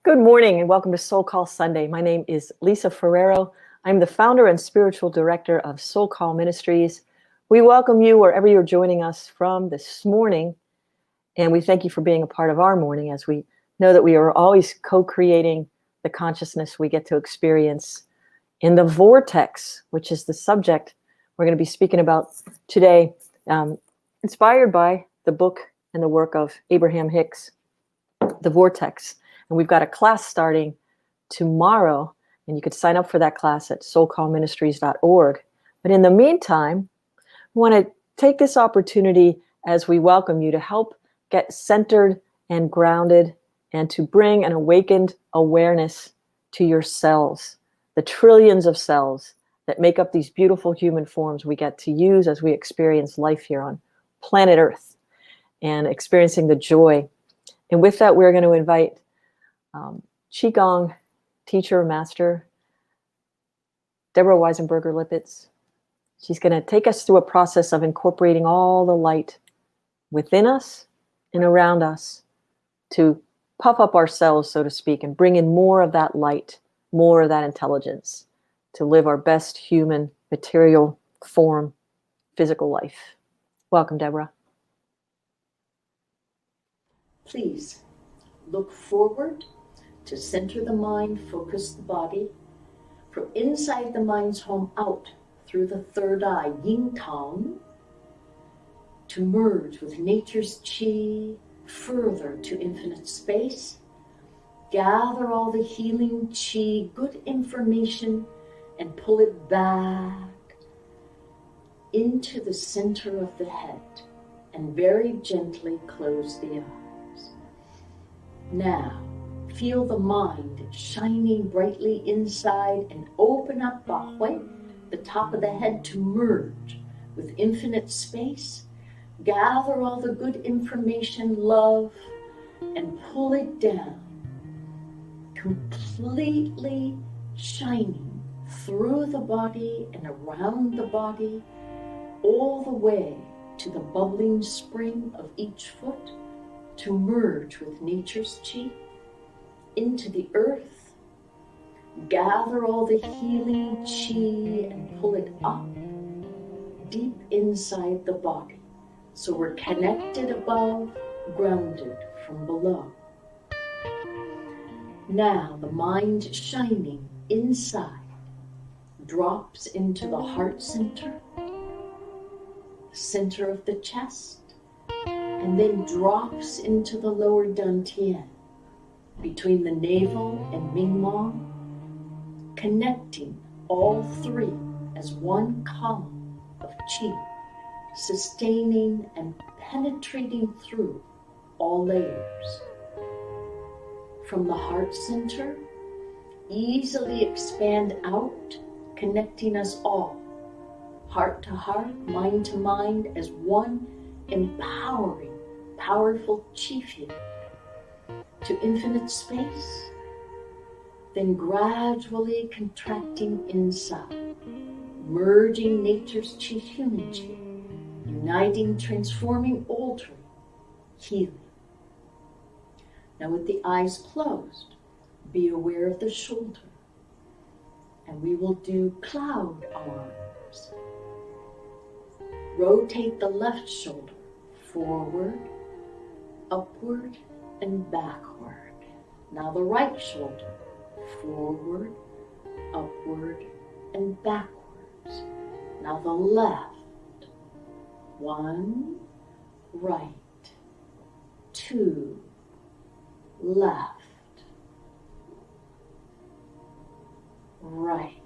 Good morning and welcome to SoulCall Sunday. My name is Lisa Ferrero. I'm the founder and spiritual director of SoulCall Ministries. We welcome you wherever you're joining us from this morning, and we thank you for being a part of our morning as we know that we are always co-creating the consciousness we get to experience in the Vortex, which is the subject we're going to be speaking about today, inspired by the book and the work of Abraham Hicks, The Vortex. And we've got a class starting tomorrow, and you could sign up for that class at soulcallministries.org. But in the meantime, we want to take this opportunity as we welcome you to help get centered and grounded and to bring an awakened awareness to your cells, the trillions of cells that make up these beautiful human forms we get to use as we experience life here on planet Earth and experiencing the joy. And with that, we're going to invite Qigong teacher, master, Deborah Weisenberger-Lippitz. She's going to take us through a process of incorporating all the light within us and around us to puff up our cells, so to speak, and bring in more of that light, more of that intelligence to live our best human material form, physical life. Welcome, Deborah. Please look forward to center the mind, focus the body. From inside the mind's home out through the third eye, yin tang, to merge with nature's chi further to infinite space. Gather all the healing chi, good information, and pull it back into the center of the head and very gently close the eyes. Now, feel the mind shining brightly inside and open up the top of the head to merge with infinite space. Gather all the good information, love, and pull it down, completely shining through the body and around the body, all the way to the bubbling spring of each foot to merge with nature's chi into the earth. Gather all the healing chi and pull it up deep inside the body. So we're connected above, grounded from below. Now the mind shining inside drops into the heart center, center of the chest, and then drops into the lower dantian, between the navel and mingmong, connecting all three as one column of chi, sustaining and penetrating through all layers. From the heart center, easily expand out, connecting us all, heart to heart, mind to mind, as one empowering, powerful chi field to infinite space, then gradually contracting inside, merging nature's chi, human chi, uniting, transforming, altering, healing. Now with the eyes closed, be aware of the shoulder, and we will do cloud arms. Rotate the left shoulder forward, upward, and backward. Now the right shoulder forward, upward, and backwards. Now the left. 1, right, 2, left, right,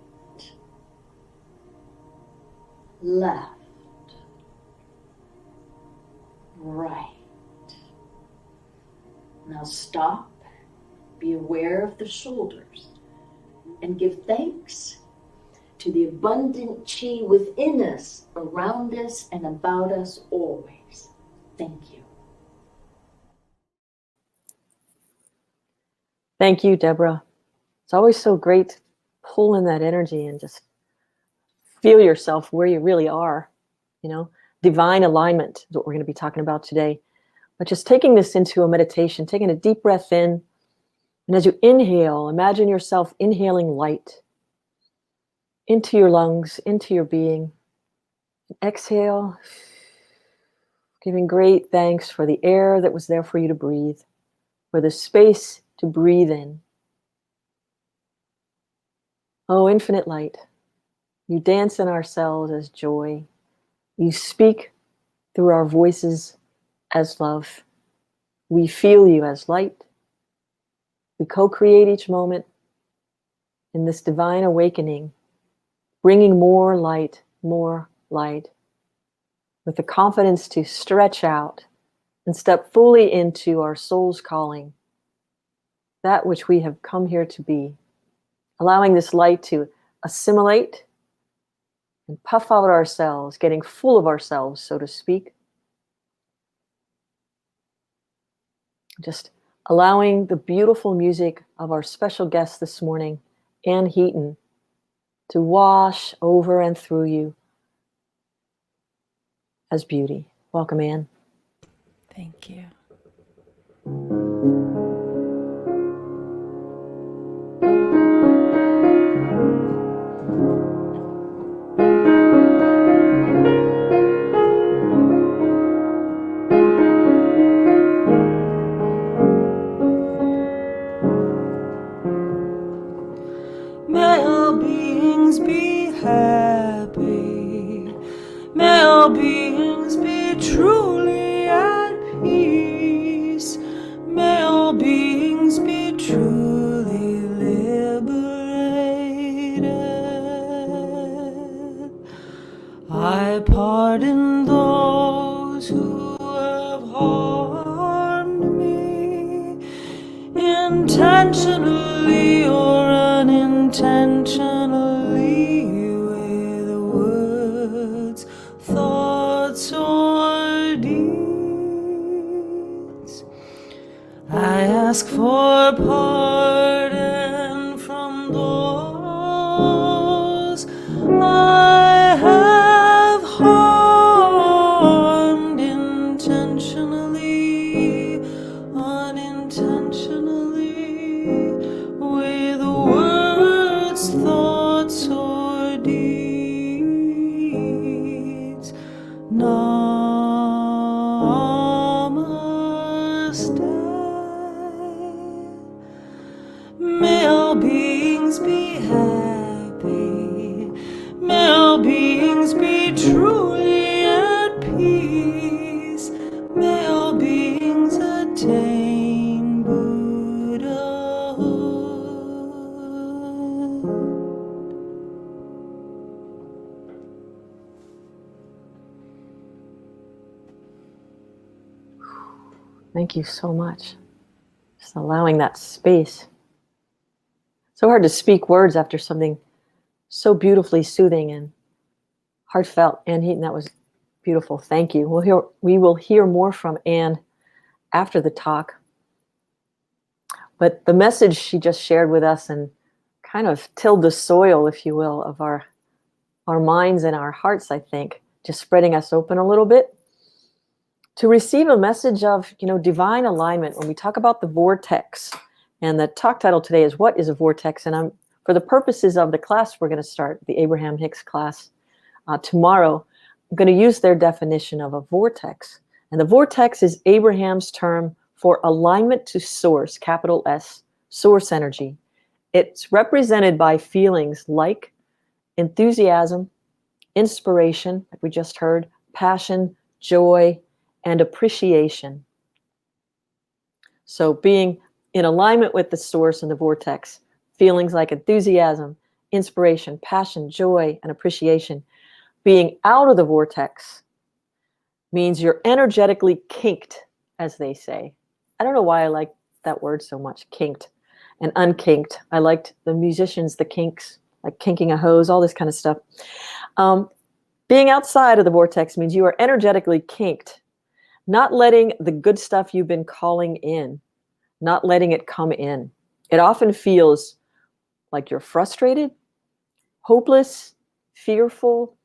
left, right. Now stop, be aware of the shoulders, and give thanks to the abundant chi within us, around us, and about us always. Thank you. Thank you, Deborah. It's always so great to pull in that energy and just feel yourself where you really are. You know, divine alignment is what we're going to be talking about today. But just taking this into a meditation, taking a deep breath in And as you inhale, imagine yourself inhaling light into your lungs, into your being. Exhale, giving great thanks for the air that was there for you to breathe, for the space to breathe in. Oh, infinite light, you dance in our cells as joy. You speak through our voices as love. We feel you as light. We co-create each moment in this divine awakening, bringing more light, with the confidence to stretch out and step fully into our soul's calling, that which we have come here to be, allowing this light to assimilate and puff out ourselves, getting full of ourselves, so to speak. Just allowing the beautiful music of our special guest this morning, Ann Heaton, to wash over and through you as beauty. Welcome, Ann. Thank you. May all beings be happy. May all beings be truly at peace. May all beings be truly liberated. I pardon those who have harmed me, intentionally or unintentionally, with words, thoughts, or deeds. I ask for pardon from those I have harmed, intentionally, unintentionally, with words, thoughts, or deeds. Namaste. May all beings be happy. May all beings be truly at peace. May all beings attain Buddhahood. Thank you so much. Just allowing that space. So hard to speak words after something so beautifully soothing and heartfelt. Ann Heaton, that was beautiful. Thank you. We will hear more from Ann after the talk. But the message she just shared with us and kind of tilled the soil, if you will, of our minds and our hearts, I think, just spreading us open a little bit to receive a message of, divine alignment. When we talk about the vortex, and the talk title today is What is a Vortex? And for the purposes of the class we're going to start, the Abraham Hicks class, tomorrow, I'm going to use their definition of a vortex. And the vortex is Abraham's term for alignment to source, capital S, source energy. It's represented by feelings like enthusiasm, inspiration, like we just heard, passion, joy, and appreciation. So being in alignment with the source and the vortex, feelings like enthusiasm, inspiration, passion, joy, and appreciation. Being out of the vortex means you're energetically kinked, as they say. I don't know why I like that word so much, kinked and unkinked. I liked the musicians, the kinks, like kinking a hose, all this kind of stuff. Being outside of the vortex means you are energetically kinked, not letting the good stuff you've been calling in, not letting it come in. It often feels like you're frustrated, hopeless, fearful,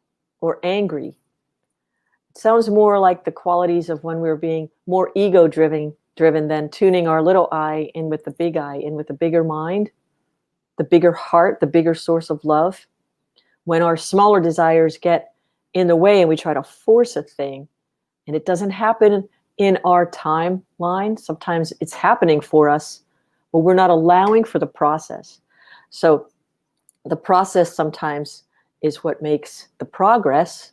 or angry. It sounds more like the qualities of when we're being more ego-driven driven, then tuning our little I in with the big I, in with the bigger mind, the bigger heart, the bigger source of love. When our smaller desires get in the way and we try to force a thing, and it doesn't happen in our timeline, sometimes it's happening for us, but we're not allowing for the process. So the process sometimes is what makes the progress,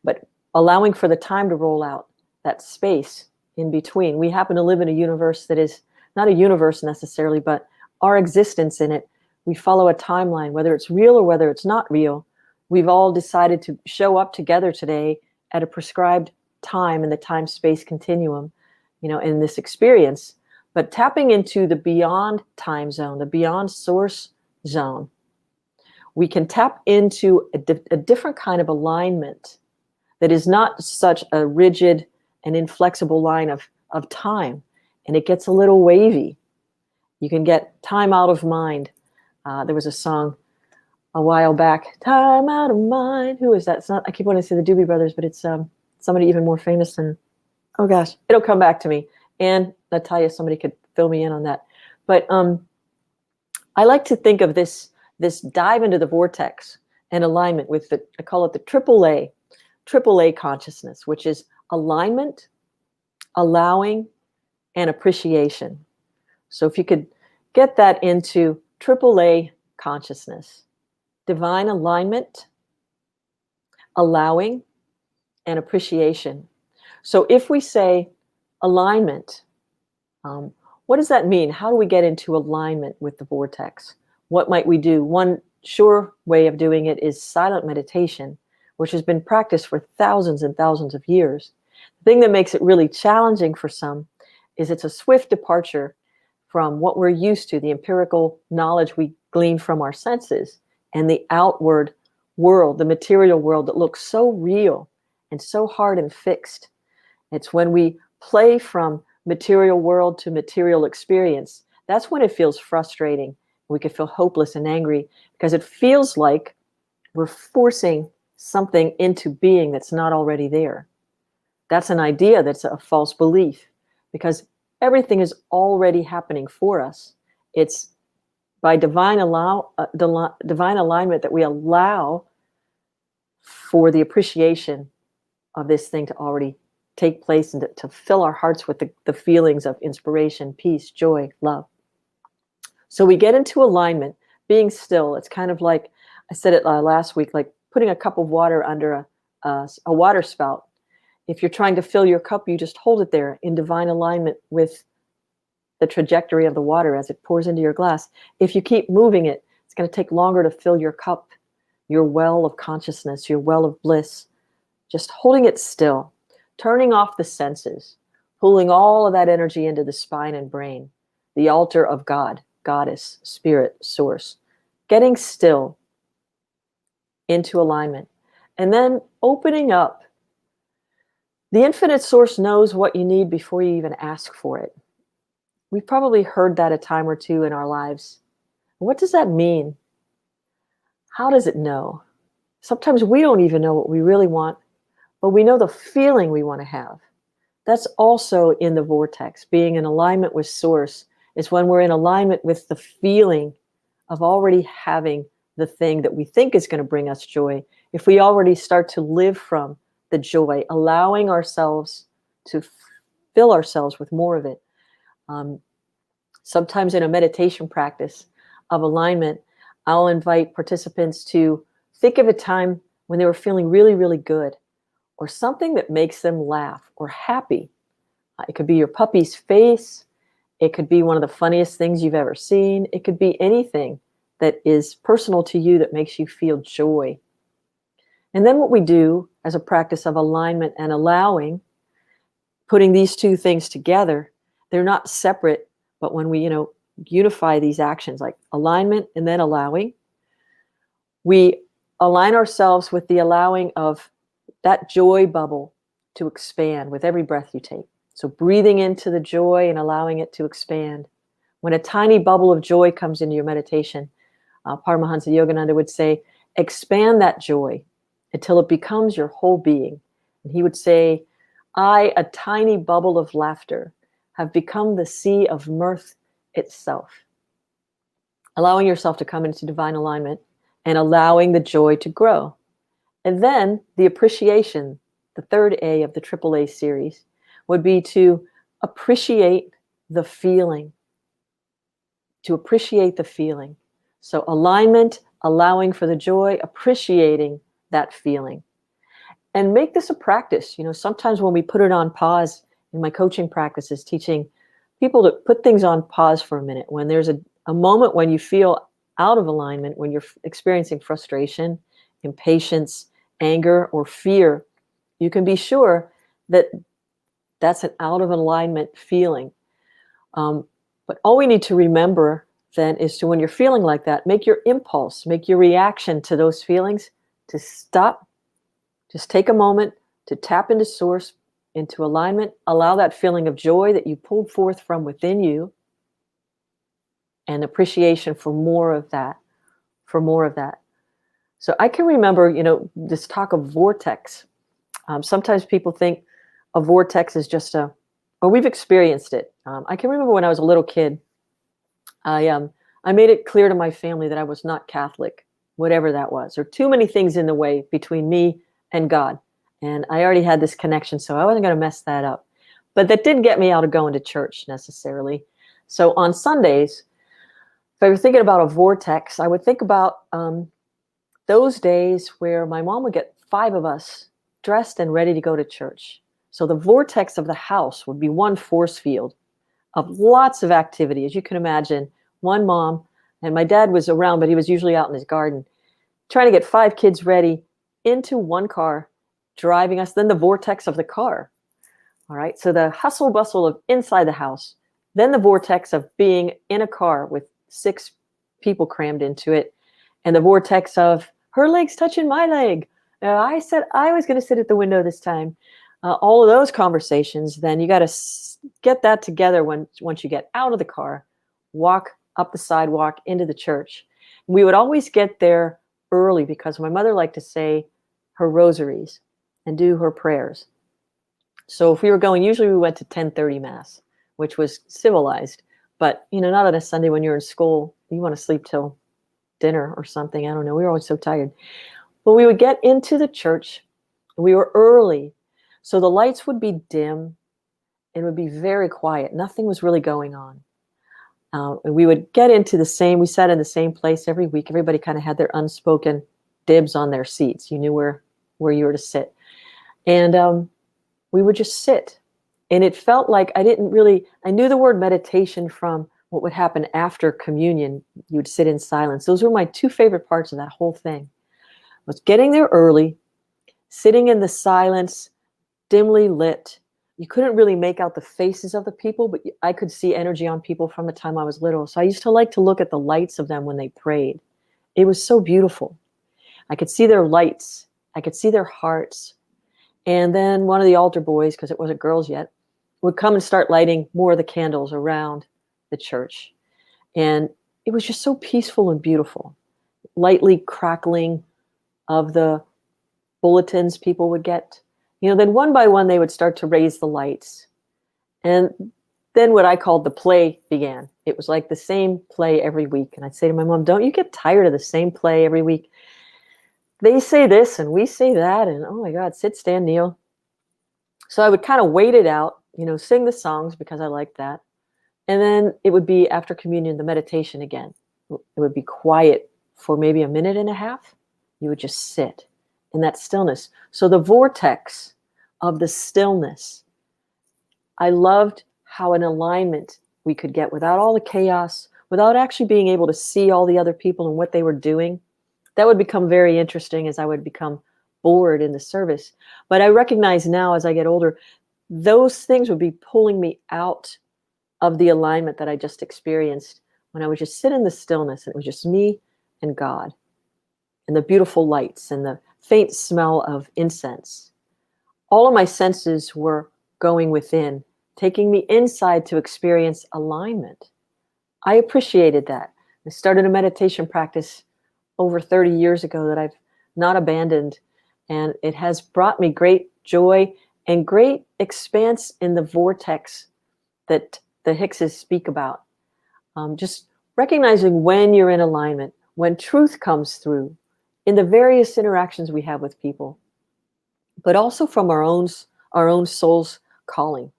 but allowing for the time to roll out, that space in between. We happen to live in a universe that is not a universe necessarily, but our existence in it. We follow a timeline, whether it's real or whether it's not real. We've all decided to show up together today at a prescribed time in the time-space continuum, in this experience. But tapping into the beyond time zone, the beyond source zone, we can tap into a different kind of alignment that is not such a rigid and inflexible line of time. And it gets a little wavy. You can get time out of mind. There was a song a while back, Time Out of Mind. Who is that? It's not, I keep wanting to say the Doobie Brothers, but it's somebody even more famous than, oh gosh, it'll come back to me. And Natalia, somebody could fill me in on that. But I like to think of this dive into the vortex and alignment with I call it the AAA consciousness, which is alignment, allowing, and appreciation. So if you could get that into AAA consciousness, divine alignment, allowing, and appreciation. So if we say alignment, what does that mean? How do we get into alignment with the vortex? What might we do? One sure way of doing it is silent meditation, which has been practiced for thousands and thousands of years. The thing that makes it really challenging for some is it's a swift departure from what we're used to, the empirical knowledge we glean from our senses, and the outward world, the material world that looks so real and so hard and fixed. It's when we play from material world to material experience, that's when it feels frustrating. We can feel hopeless and angry because it feels like we're forcing something into being that's not already there. That's an idea that's a false belief, because everything is already happening for us. It's by divine alignment that we allow for the appreciation of this thing to already take place and to fill our hearts with the feelings of inspiration, peace, joy, love. So we get into alignment, being still. It's kind of like, I said it last week, like putting a cup of water under a water spout. If you're trying to fill your cup, you just hold it there in divine alignment with the trajectory of the water as it pours into your glass. If you keep moving it, it's going to take longer to fill your cup, your well of consciousness, your well of bliss. Just holding it still, turning off the senses, pulling all of that energy into the spine and brain, the altar of God, Goddess, Spirit, Source, getting still into alignment, and then opening up. The infinite source knows what you need before you even ask for it. We've probably heard that a time or two in our lives. What does that mean? How does it know? Sometimes we don't even know what we really want, but we know the feeling we want to have. That's also in the vortex. Being in alignment with source is when we're in alignment with the feeling of already having the thing that we think is going to bring us joy. If we already start to live from the joy, allowing ourselves to fill ourselves with more of it. Sometimes in a meditation practice of alignment, I'll invite participants to think of a time when they were feeling really, really good, or something that makes them laugh or happy. It could be your puppy's face. It could be one of the funniest things you've ever seen. It could be anything that is personal to you that makes you feel joy. And then what we do as a practice of alignment and allowing, putting these two things together, they're not separate, but when we, unify these actions like alignment and then allowing, we align ourselves with the allowing of that joy bubble to expand with every breath you take. So breathing into the joy and allowing it to expand. When a tiny bubble of joy comes into your meditation, Paramahansa Yogananda would say, expand that joy until it becomes your whole being. And he would say, I, a tiny bubble of laughter, have become the sea of mirth itself. Allowing yourself to come into divine alignment and allowing the joy to grow. And then the appreciation, the third A of the AAA series, would be to appreciate the feeling. To appreciate the feeling. So alignment, allowing for the joy, appreciating that feeling. And make this a practice. Sometimes when we put it on pause in my coaching practices, teaching people to put things on pause for a minute. When there's a moment when you feel out of alignment, when you're experiencing frustration, impatience, anger, or fear, you can be sure that that's an out of alignment feeling. But all we need to remember then is to, when you're feeling like that, make your impulse, make your reaction to those feelings to stop. Just take a moment to tap into source, into alignment, allow that feeling of joy that you pulled forth from within you, and appreciation for more of that, So I can remember, this talk of vortex. Sometimes people think a vortex is just we've experienced it. I can remember when I was a little kid, I made it clear to my family that I was not Catholic, whatever that was. There were too many things in the way between me and God. And I already had this connection, so I wasn't going to mess that up. But that didn't get me out of going to church necessarily. So on Sundays, if I were thinking about a vortex, I would think about those days where my mom would get 5 of us dressed and ready to go to church. So the vortex of the house would be one force field of lots of activity. As you can imagine, one mom, and my dad was around, but he was usually out in his garden, trying to get 5 kids ready into one car, driving us, then the vortex of the car. All right, so the hustle bustle of inside the house, then the vortex of being in a car with 6 people crammed into it, and the vortex of her legs touching my leg. I said I was going to sit at the window this time. All of those conversations, then you got to get that together once you get out of the car, walk up the sidewalk into the church. We would always get there early because my mother liked to say her rosaries and do her prayers. So if we were going, usually we went to 10:30 Mass, which was civilized. But, not on a Sunday when you're in school. You want to sleep till dinner or something. I don't know. We were always so tired. But we would get into the church. We were early. So the lights would be dim. It would be very quiet. Nothing was really going on. And we would get into we sat in the same place every week. Everybody kind of had their unspoken dibs on their seats. You knew where you were to sit. And we would just sit. And it felt like I knew the word meditation from what would happen after communion. You would sit in silence. Those were my 2 favorite parts of that whole thing. Was getting there early, sitting in the silence, dimly lit. You couldn't really make out the faces of the people, but I could see energy on people from the time I was little. So I used to like to look at the lights of them when they prayed. It was so beautiful. I could see their lights. I could see their hearts. And then one of the altar boys, because it wasn't girls yet, would come and start lighting more of the candles around the church. And it was just so peaceful and beautiful. Lightly crackling of the bulletins people would get. Then one by one, they would start to raise the lights. And then what I called the play began. It was like the same play every week. And I'd say to my mom, don't you get tired of the same play every week? They say this and we say that. And oh my God, sit, stand, kneel. So I would kind of wait it out, sing the songs because I liked that. And then it would be after communion, the meditation again. It would be quiet for maybe a minute and a half. You would just sit in that stillness. So the vortex of the stillness, I loved how an alignment we could get without all the chaos, without actually being able to see all the other people and what they were doing. That would become very interesting as I would become bored in the service. But I recognize now as I get older, those things would be pulling me out of the alignment that I just experienced when I would just sit in the stillness and it was just me and God and the beautiful lights and the faint smell of incense. All of my senses were going within, taking me inside to experience alignment. I appreciated that. I started a meditation practice over 30 years ago that I've not abandoned, and it has brought me great joy and great expanse in the vortex that the Hickses speak about. Just recognizing when you're in alignment, when truth comes through in the various interactions we have with people, but also from our own soul's calling.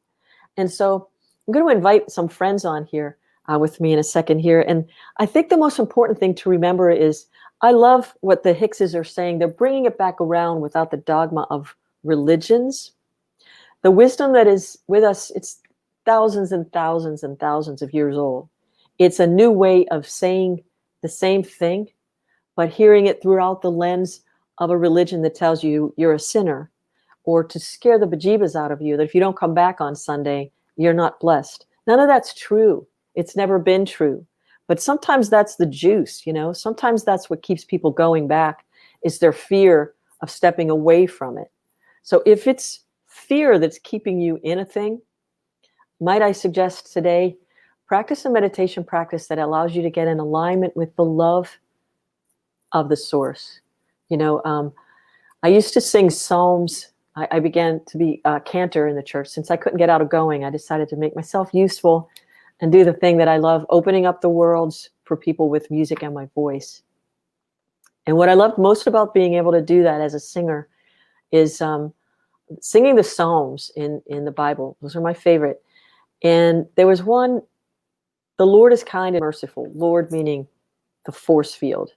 And so I'm going to invite some friends on here with me in a second here. And I think the most important thing to remember is I love what the Hickses are saying. They're bringing it back around without the dogma of religions. The wisdom that is with us, it's thousands and thousands and thousands of years old. It's a new way of saying the same thing, but hearing it throughout the lens of a religion that tells you you're a sinner, or to scare the bejeebas out of you, that if you don't come back on Sunday, you're not blessed. None of that's true. It's never been true. But sometimes that's the juice, you know? Sometimes that's what keeps people going back, is their fear of stepping away from it. So if it's fear that's keeping you in a thing, might I suggest today, practice a meditation practice that allows you to get in alignment with the love of the source. You know, I used to sing psalms. I began to be a cantor in the church. Since I couldn't get out of going, I decided to make myself useful and do the thing that I love, opening up the worlds for people with music and my voice. And what I loved most about being able to do that as a singer is singing the Psalms in the Bible. Those are my favorite. And there was one, the Lord is kind and merciful. Lord meaning the force field.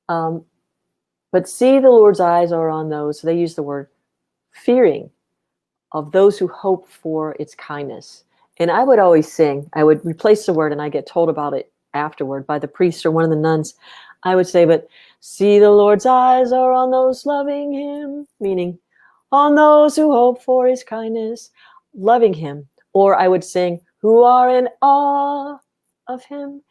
But see, the Lord's eyes are on those, so they use the word fearing, of those who hope for its kindness. And I would always sing, I would replace the word, and I get told about it afterward by the priest or one of the nuns. I would say, but see, the Lord's eyes are on those loving him, meaning on those who hope for his kindness, loving him. Or I would sing, who are in awe of him.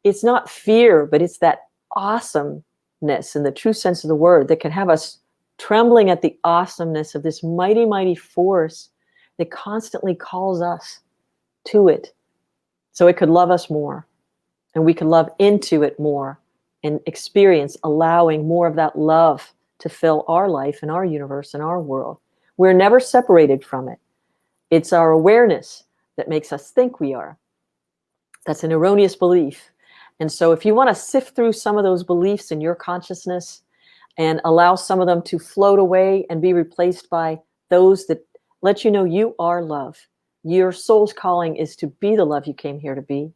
It's not fear, but it's that awesomeness in the true sense of the word that can have us trembling at the awesomeness of this mighty, mighty force that constantly calls us to it, so it could love us more, and we could love into it more and experience allowing more of that love to fill our life and our universe and our world. We're never separated from it. It's our awareness that makes us think we are. That's an erroneous belief. And so if you want to sift through some of those beliefs in your consciousness and allow some of them to float away and be replaced by those that let you know you are love. Your soul's calling is to be the love you came here to be,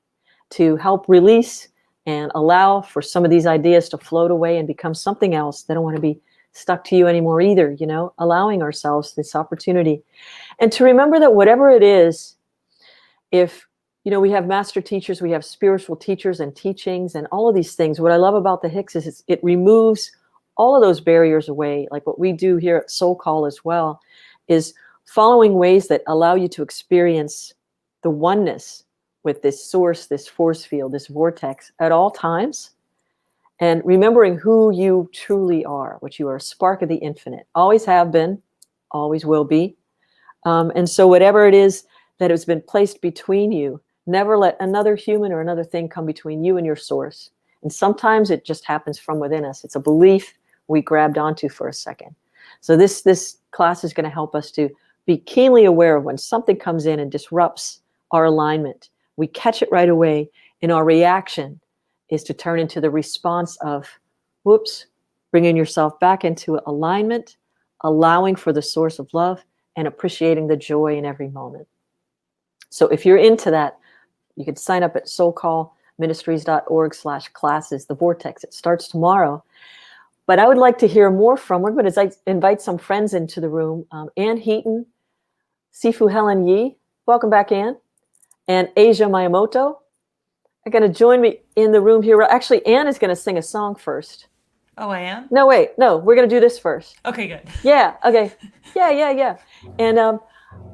to help release and allow for some of these ideas to float away and become something else. They don't want to be stuck to you anymore either, you know, allowing ourselves this opportunity. And to remember that whatever it is, if, you know, we have master teachers, we have spiritual teachers and teachings and all of these things. What I love about the Hicks is it removes all of those barriers away. Like what we do here at SoulCall as well is following ways that allow you to experience the oneness with this source, this force field, this vortex at all times. And remembering who you truly are, which you are a spark of the infinite, always have been, always will be. And so whatever it is that has been placed between you, never let another human or another thing come between you and your source. And sometimes it just happens from within us. It's a belief we grabbed onto for a second. So this class is going to help us to be keenly aware of when something comes in and disrupts our alignment. We catch it right away, and our reaction is to turn into the response of, whoops, bringing yourself back into alignment, allowing for the source of love, and appreciating the joy in every moment. So if you're into that, you can sign up at soulcallministries.org/classes, the Vortex. It starts tomorrow. But I would like to hear more from, we're going to invite some friends into the room. Ann Heaton, Sifu Helen Yi, welcome back, Ann, and Asia Miyamoto are going to join me in the room here. Actually, Ann is going to sing a song first. Oh, I am? No, wait, no, we're going to do this first. Okay, good. Yeah, okay. Yeah. And I'm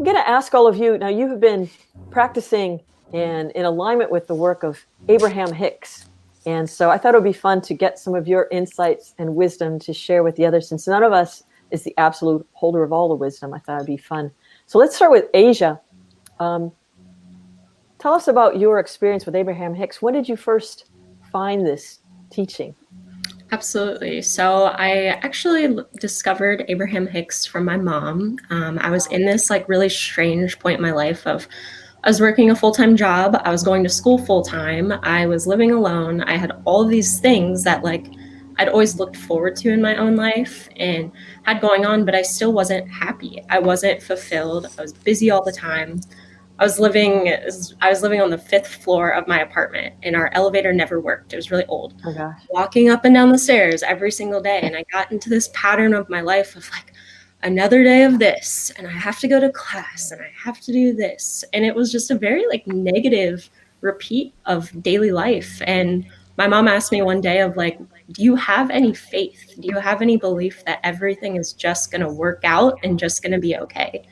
going to ask all of you, now you have been practicing in alignment with the work of Abraham Hicks. And so I thought it would be fun to get some of your insights and wisdom to share with the others. Since none of us is the absolute holder of all the wisdom, I thought it'd be fun. So let's start with Asia. Tell us about your experience with Abraham Hicks. When did you first find this teaching? Absolutely. So I actually discovered Abraham Hicks from my mom. I was in this like really strange point in my life of I was working a full-time job. I was going to school full-time. I was living alone. I had all of these things that like I'd always looked forward to in my own life and had going on, but I still wasn't happy. I wasn't fulfilled. I was busy all the time. I was living on the fifth floor of my apartment and our elevator never worked. It was really old. Oh gosh. Walking up and down the stairs every single day, and I got into this pattern of my life of like another day of this, and I have to go to class and I have to do this, and it was just a very like negative repeat of daily life. And my mom asked me one day of like, do you have any faith? Do you have any belief that everything is just going to work out and just going to be okay?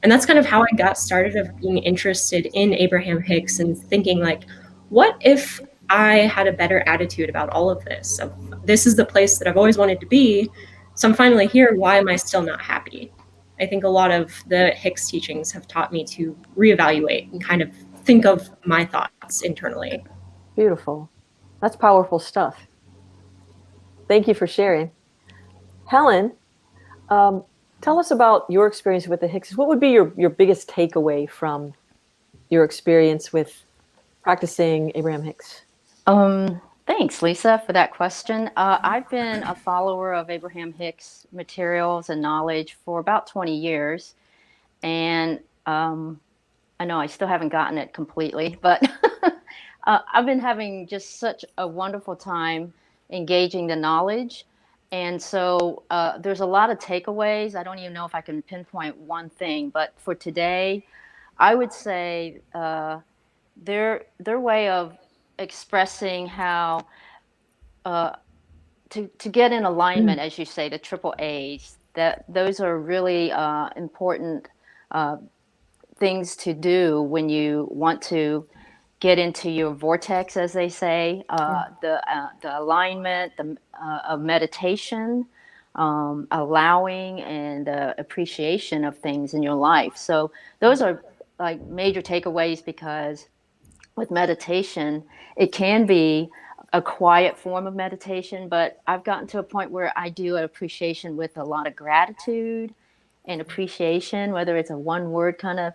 And that's kind of how I got started of being interested in Abraham Hicks and thinking like, what if I had a better attitude about all of this? Of, this is the place that I've always wanted to be. So I'm finally here. Why am I still not happy? I think a lot of the Hicks teachings have taught me to reevaluate and kind of think of my thoughts internally. Beautiful. That's powerful stuff. Thank you for sharing. Helen, tell us about your experience with the Hickses. What would be your biggest takeaway from your experience with practicing Abraham Hicks? Thanks, Lisa, for that question. I've been a follower of Abraham Hicks materials and knowledge for about 20 years. And I know I still haven't gotten it completely, but I've been having just such a wonderful time engaging the knowledge. And so there's a lot of takeaways. I don't even know if I can pinpoint one thing, but for today, I would say their way of expressing how to get in alignment, as you say, the triple A's, that those are really important things to do when you want to get into your vortex, as they say, the alignment of meditation, allowing and appreciation of things in your life. So those are like major takeaways, because with meditation, it can be a quiet form of meditation, but I've gotten to a point where I do an appreciation with a lot of gratitude and appreciation, whether it's a one word kind of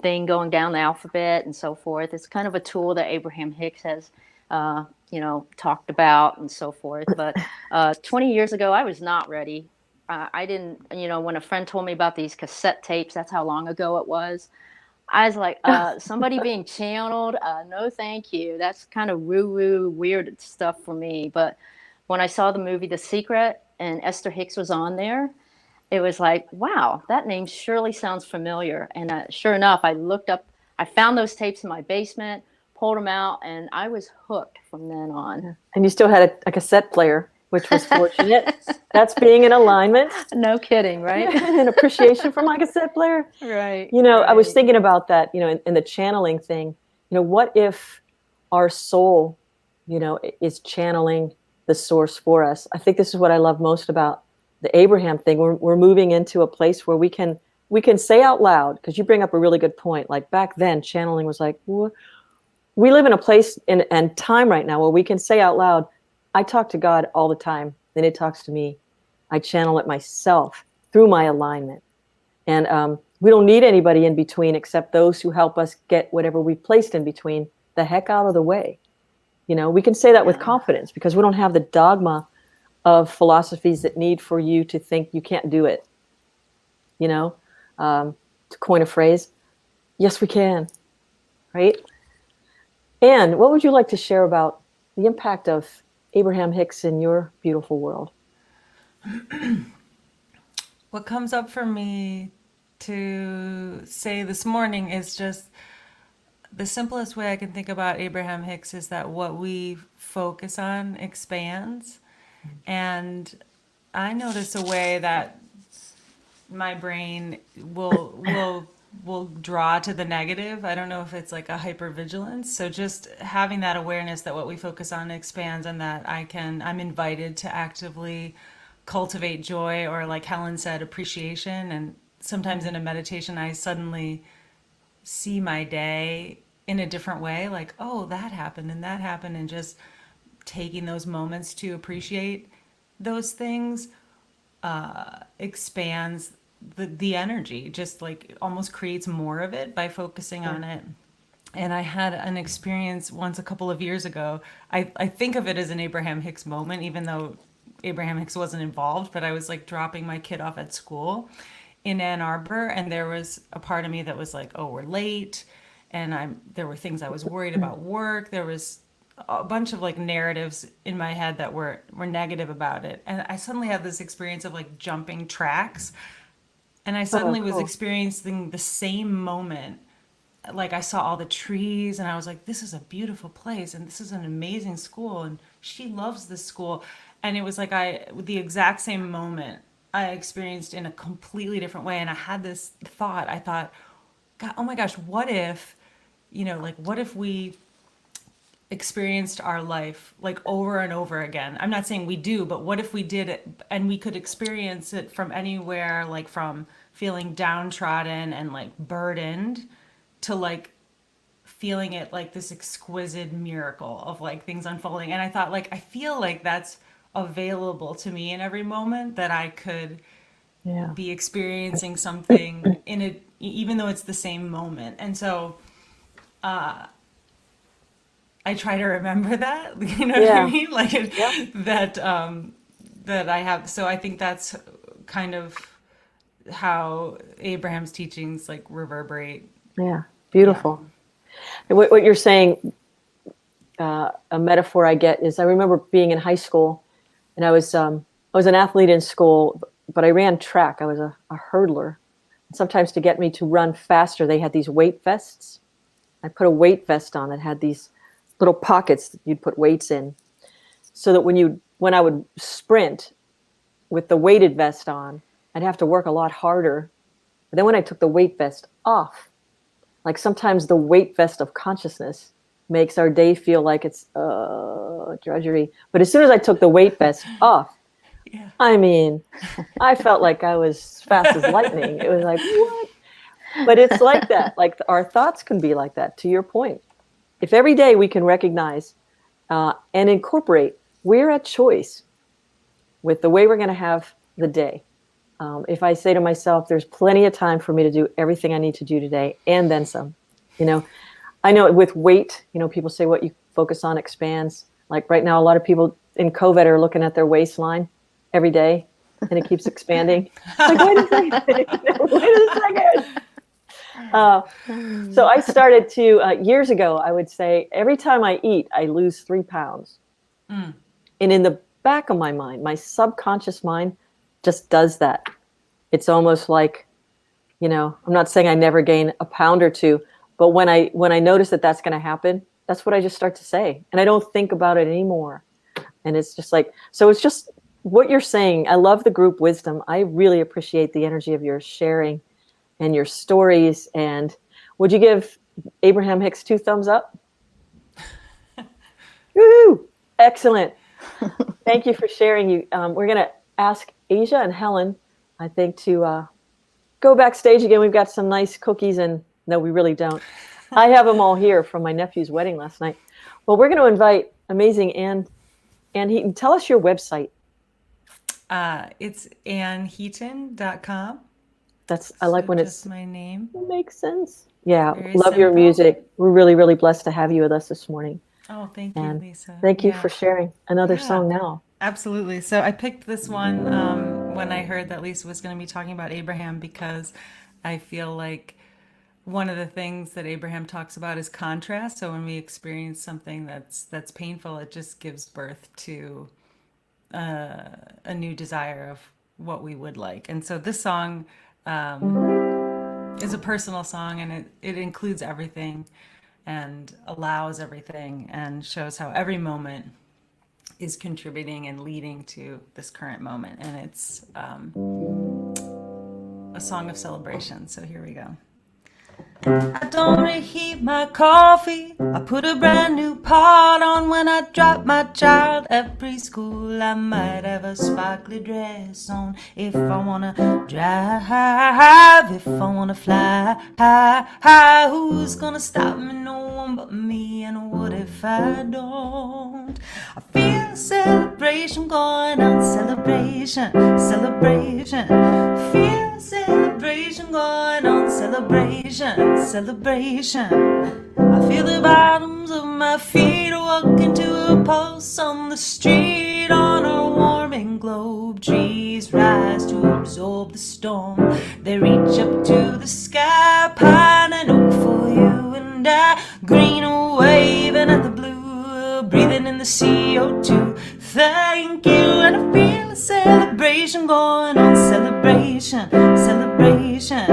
thing going down the alphabet and so forth. It's kind of a tool that Abraham Hicks has, talked about and so forth. But 20 years ago, I was not ready. I didn't, when a friend told me about these cassette tapes, that's how long ago it was. I was like, somebody being channeled? No, thank you. That's kind of woo-woo, weird stuff for me. But when I saw the movie The Secret and Esther Hicks was on there, it was like, wow, that name surely sounds familiar. And sure enough, I found those tapes in my basement, pulled them out, and I was hooked from then on. And you still had a cassette player, which was fortunate. That's being in alignment. No kidding, right? And appreciation for my cassette player. Right. I was thinking about that, in the channeling thing. What if our soul, is channeling the source for us? I think this is what I love most about the Abraham thing. We're moving into a place where we can say out loud, because you bring up a really good point. Like back then, channeling was like, what? We live in a place and time right now where we can say out loud, I talk to God all the time, then it talks to me. I channel it myself through my alignment. And we don't need anybody in between except those who help us get whatever we've placed in between the heck out of the way. We can say that with confidence, because we don't have the dogma of philosophies that need for you to think you can't do it. To coin a phrase, yes, we can, right? And what would you like to share about the impact of Abraham Hicks in your beautiful world? What comes up for me to say this morning is just the simplest way I can think about Abraham Hicks is that what we focus on expands. And I notice a way that my brain will draw to the negative. I don't know if it's like a hypervigilance. So just having that awareness that what we focus on expands, and that I'm invited to actively cultivate joy, or like Helen said, appreciation. And sometimes in a meditation, I suddenly see my day in a different way, like, oh, that happened and that happened, and just taking those moments to appreciate those things expands the energy, just like almost creates more of it by focusing on it. And I had an experience once a couple of years ago. I think of it as an Abraham Hicks moment, even though Abraham Hicks wasn't involved, but I was like dropping my kid off at school in Ann Arbor, and there was a part of me that was like, oh, we're late. And there were things I was worried about work. There was a bunch of like narratives in my head that were negative about it. And I suddenly had this experience of like jumping tracks. And I suddenly was cool. experiencing the same moment. Like I saw all the trees and I was like, this is a beautiful place and this is an amazing school and she loves this school. And it was like the exact same moment I experienced in a completely different way. And I had this thought, I thought, God, oh my gosh, what if, like what if we experienced our life like over and over again? I'm not saying we do, but what if we did it and we could experience it from anywhere, like from feeling downtrodden and like burdened to like feeling it like this exquisite miracle of like things unfolding. And I thought, like, I feel like that's available to me in every moment, that I could be experiencing something in it, even though it's the same moment. And so I try to remember that, you know what I mean? Like that I have. So I think that's kind of how Abraham's teachings like reverberate. Yeah, beautiful. And what you're saying, a metaphor I get is, I remember being in high school, and I was an athlete in school, but I ran track. I was a hurdler. And sometimes to get me to run faster, they had these weight vests. I put a weight vest on that had these little pockets that you'd put weights in, so that when I would sprint with the weighted vest on, I'd have to work a lot harder. But then when I took the weight vest off, like sometimes the weight vest of consciousness makes our day feel like it's drudgery. But as soon as I took the weight vest off, I mean, I felt like I was fast as lightning. It was like, what? But it's like that. Like our thoughts can be like that, to your point. If every day we can recognize and incorporate, we're at choice with the way we're going to have the day. If I say to myself, there's plenty of time for me to do everything I need to do today and then some, I know with weight, people say what you focus on expands. Like right now, a lot of people in COVID are looking at their waistline every day and it keeps expanding. Like, wait a second. Wait a second. So I started to, years ago, I would say every time I eat, I lose 3 pounds. And in the back of my mind, my subconscious mind just does that. It's almost like, I'm not saying I never gain a pound or two, but when I notice that that's going to happen, that's what I just start to say. And I don't think about it anymore. And it's just like, so it's just what you're saying. I love the group wisdom. I really appreciate the energy of your sharing and your stories. And would you give Abraham Hicks 2 thumbs up? Woo! Excellent. Thank you for sharing. We're going to ask Asia and Helen, I think, to go backstage again. We've got some nice cookies, and no, we really don't. I have them all here from my nephew's wedding last night. Well, we're going to invite amazing Ann Heaton. Tell us your website. It's AnnHeaton.com. I like when just it's my name. It makes sense. Yeah, Very love your simple. music. We're really, really blessed to have you with us this morning. Oh, thank you, And Lisa. thank you for sharing another song now. Absolutely. So I picked this one when I heard that Lisa was going to be talking about Abraham, because I feel like one of the things that Abraham talks about is contrast. So when we experience something that's painful, it just gives birth to a new desire of what we would like. And so this song is a personal song, and it includes everything and allows everything and shows how every moment is contributing and leading to this current moment. And it's a song of celebration. So here we go. I don't reheat my coffee. I put a brand new pot on when I drop my child at preschool. I might have a sparkly dress on if I wanna drive, if I wanna fly high. Who's gonna stop me? No one but me. And what if I don't? I feel a celebration going on. Celebration. Feel a celebration going on, celebration, celebration. I feel the bottoms of my feet walking to a pulse on the street on a warming globe. Trees rise to absorb the storm. They reach up to the sky, pine and oak for you and I. Green waving at the blue, breathing in the CO2. Thank you, and I feel a celebration going on, celebration, celebration.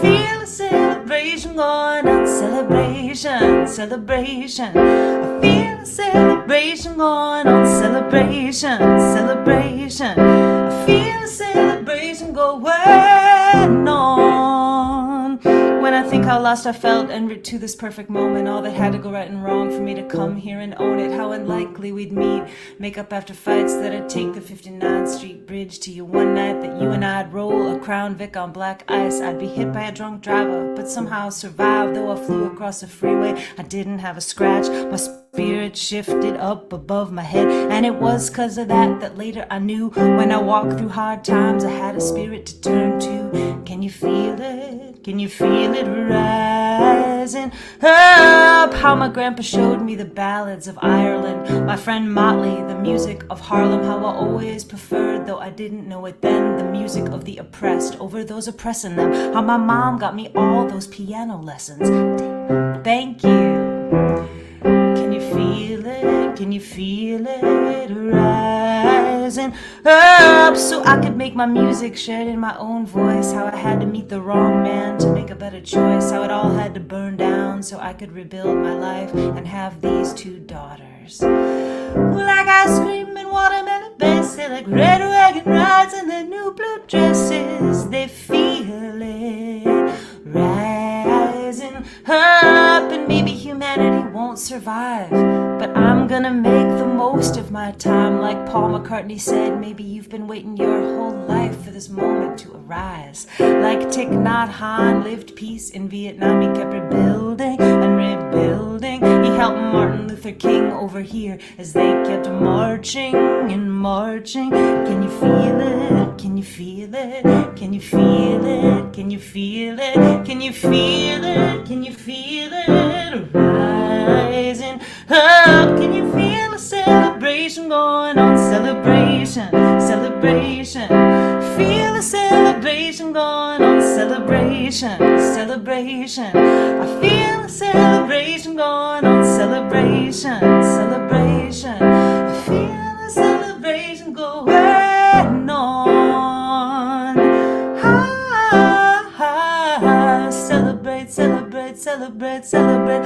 Feel a celebration going on, celebration, celebration. I feel a celebration going on, celebration, celebration. I feel a celebration going on. When I think how lost I felt en route to this perfect moment, all that had to go right and wrong for me to come here and own it. How unlikely we'd meet, make up after fights, that I'd take the 59th Street Bridge to you one night, that you and I'd roll a Crown Vic on black ice. I'd be hit by a drunk driver, but somehow survived. Though I flew across the freeway, I didn't have a scratch. My spirit shifted up above my head, and it was 'cause of that that later I knew, when I walked through hard times, I had a spirit to turn to. Can you feel it? Can you feel it rising up? How my grandpa showed me the ballads of Ireland, my friend Motley, the music of Harlem. How I always preferred, though I didn't know it then, the music of the oppressed over those oppressing them. How my mom got me all those piano lessons. Thank you. Can you feel it? Can you feel it rising up? So I could make my music shared in my own voice. How I had to meet the wrong man to make a better choice. How it all had to burn down so I could rebuild my life and have these 2 daughters. Like ice cream and watermelon base, they like red wagon rides in their new blue dresses. They feel it rising up, and maybe humanity won't survive, but I'm gonna make the most of my time. Like Paul McCartney said, maybe you've been waiting your whole life for this moment to arise. Like Thich Nhat Hanh lived peace in Vietnam, he kept rebuilding and rebuilding. He helped Martin Luther King over here as they kept marching and marching. Can you feel it? Can you feel it? Can you feel it? Can you feel it? Can you feel it? Can you feel it rising up? Can you feel a celebration going on? Celebration, celebration. Feel a celebration going on. Celebration, celebration. I feel a celebration going on. Celebration, celebration. I feel a celebration going on. Celebrate, celebrate, celebrate, celebrate.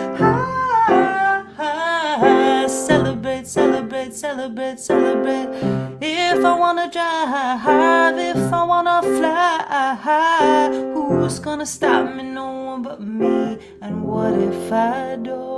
Celebrate, celebrate, celebrate, celebrate. If I wanna drive, if I wanna fly, who's gonna stop me? No one but me. And what if I don't?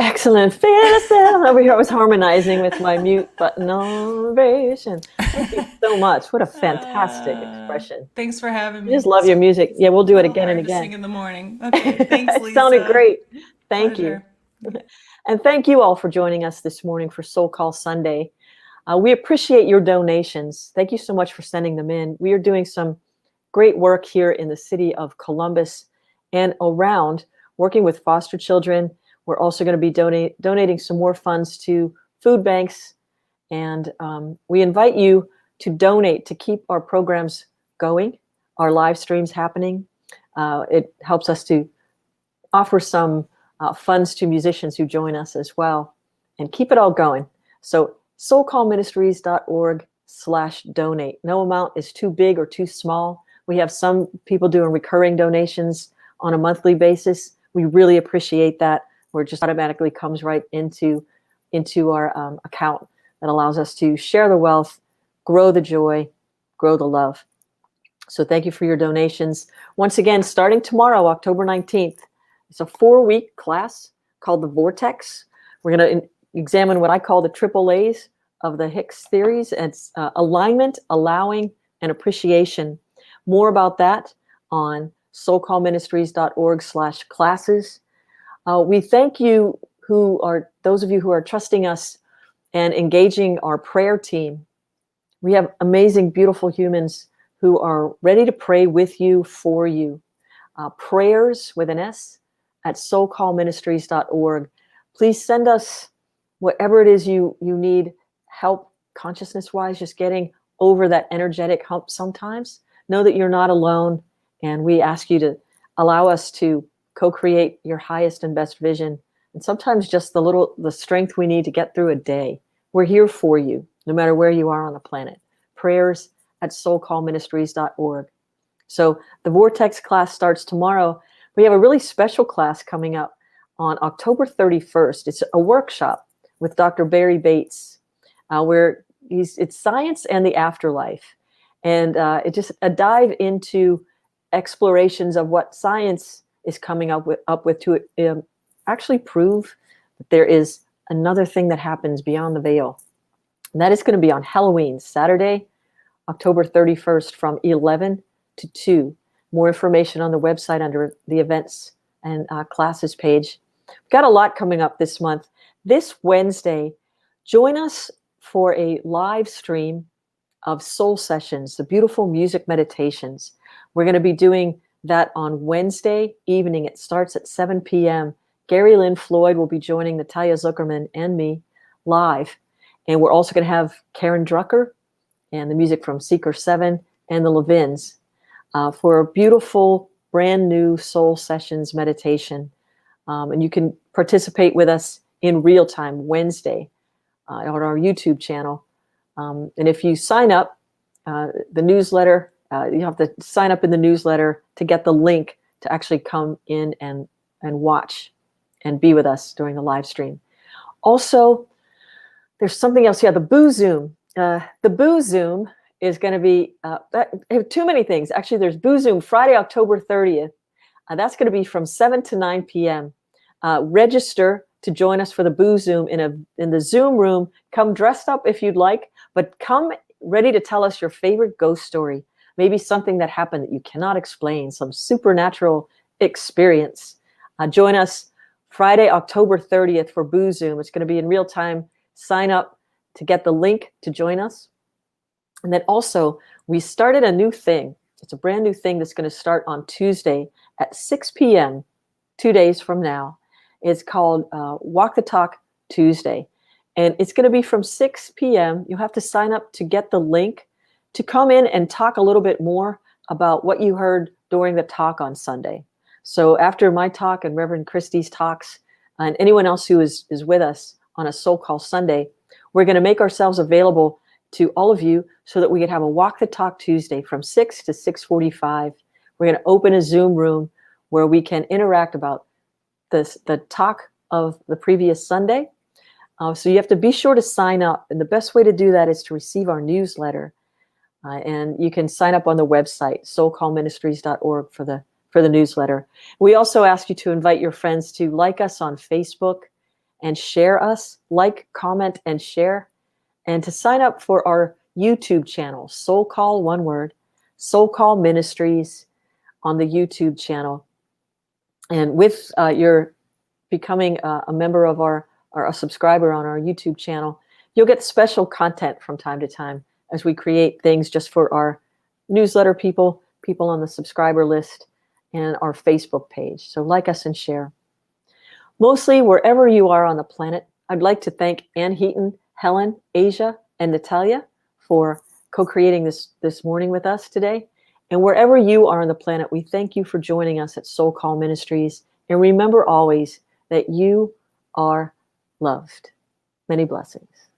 Excellent. Over here I was harmonizing with my mute button on vibration. Thank you so much. What a fantastic expression. Thanks for having me. I just love your music. Yeah, we'll do it again and Hard to again. sing in the morning. Okay, thanks, It Lisa. sounded great. Thank Pleasure. you. And thank you all for joining us this morning for SoulCall Sunday. We appreciate your donations. Thank you so much for sending them in. We are doing some great work here in the city of Columbus and around, working with foster children. We're also going to be donating some more funds to food banks. And we invite you to donate to keep our programs going, our live streams happening. It helps us to offer some funds to musicians who join us as well, and keep it all going. So soulcallministries.org/donate. No amount is too big or too small. We have some people doing recurring donations on a monthly basis. We really appreciate that, where it just automatically comes right into our account that allows us to share the wealth, grow the joy, grow the love. So thank you for your donations. Once again, starting tomorrow, October 19th, it's a 4-week class called the Vortex. We're going to examine what I call the triple A's of the Hicks theories. It's alignment, allowing, and appreciation. More about that on soulcallministries.org/classes. We thank you, those of you who are trusting us and engaging our prayer team. We have amazing, beautiful humans who are ready to pray with you, for you. Prayers with an S at soulcallministries.org. Please send us whatever it is you need help consciousness-wise, just getting over that energetic hump sometimes. Know that you're not alone, and we ask you to allow us to co-create your highest and best vision, and sometimes just the strength we need to get through a day. We're here for you, no matter where you are on the planet. Prayers at soulcallministries.org. So the Vortex class starts tomorrow. We have a really special class coming up on October 31st. It's a workshop with Dr. Barry Bates, where it's science and the afterlife. And it's just a dive into explorations of what science is coming up with to actually prove that there is another thing that happens beyond the veil. And that is going to be on Halloween, Saturday, October 31st from 11 to 2. More information on the website under the events and classes page. We've got a lot coming up this month. This Wednesday, join us for a live stream of soul sessions, the beautiful music meditations. We're going to be doing that on Wednesday evening. It starts at 7 p.m. Gary Lynn Floyd will be joining Natalia Zuckerman and me live. And we're also going to have Karen Drucker and the music from Seeker 7 and the Levins for a beautiful, brand new soul sessions meditation. And you can participate with us in real time Wednesday on our YouTube channel. And if you sign up, the newsletter, you have to sign up in the newsletter to get the link to actually come in and watch and be with us during the live stream. Also, there's something else. Yeah, the Boo Zoom. The Boo Zoom is going to be too many things. Actually, there's Boo Zoom Friday, October 30th. That's going to be from 7 to 9 p.m. Register to join us for the Boo Zoom in the Zoom room. Come dressed up if you'd like, but come ready to tell us your favorite ghost story. Maybe something that happened that you cannot explain, some supernatural experience. Join us Friday, October 30th for Boo Zoom. It's going to be in real time. Sign up to get the link to join us. And then also, we started a new thing. It's a brand new thing that's going to start on Tuesday at 6 p.m., 2 days from now. It's called Walk the Talk Tuesday. And it's going to be from 6 p.m. You'll have to sign up to get the link to come in and talk a little bit more about what you heard during the talk on Sunday. So after my talk and Reverend Christie's talks, and anyone else who is with us on a Soul Call Sunday, we're going to make ourselves available to all of you so that we can have a Walk the Talk Tuesday from 6 to 6:45. We're going to open a Zoom room where we can interact about the talk of the previous Sunday. So you have to be sure to sign up. And the best way to do that is to receive our newsletter. And you can sign up on the website, soulcallministries.org for the newsletter. We also ask you to invite your friends to like us on Facebook and share us, like, comment, and share, and to sign up for our YouTube channel, SoulCall, one word, SoulCall Ministries on the YouTube channel. And with your becoming a member of or a subscriber on our YouTube channel, you'll get special content from time to time as we create things just for our newsletter people on the subscriber list, and our Facebook page. So like us and share. Mostly wherever you are on the planet, I'd like to thank Ann Heaton, Helen, Asia, and Natalia for co-creating this morning with us today. And wherever you are on the planet, we thank you for joining us at Soul Call Ministries. And remember always that you are loved. Many blessings.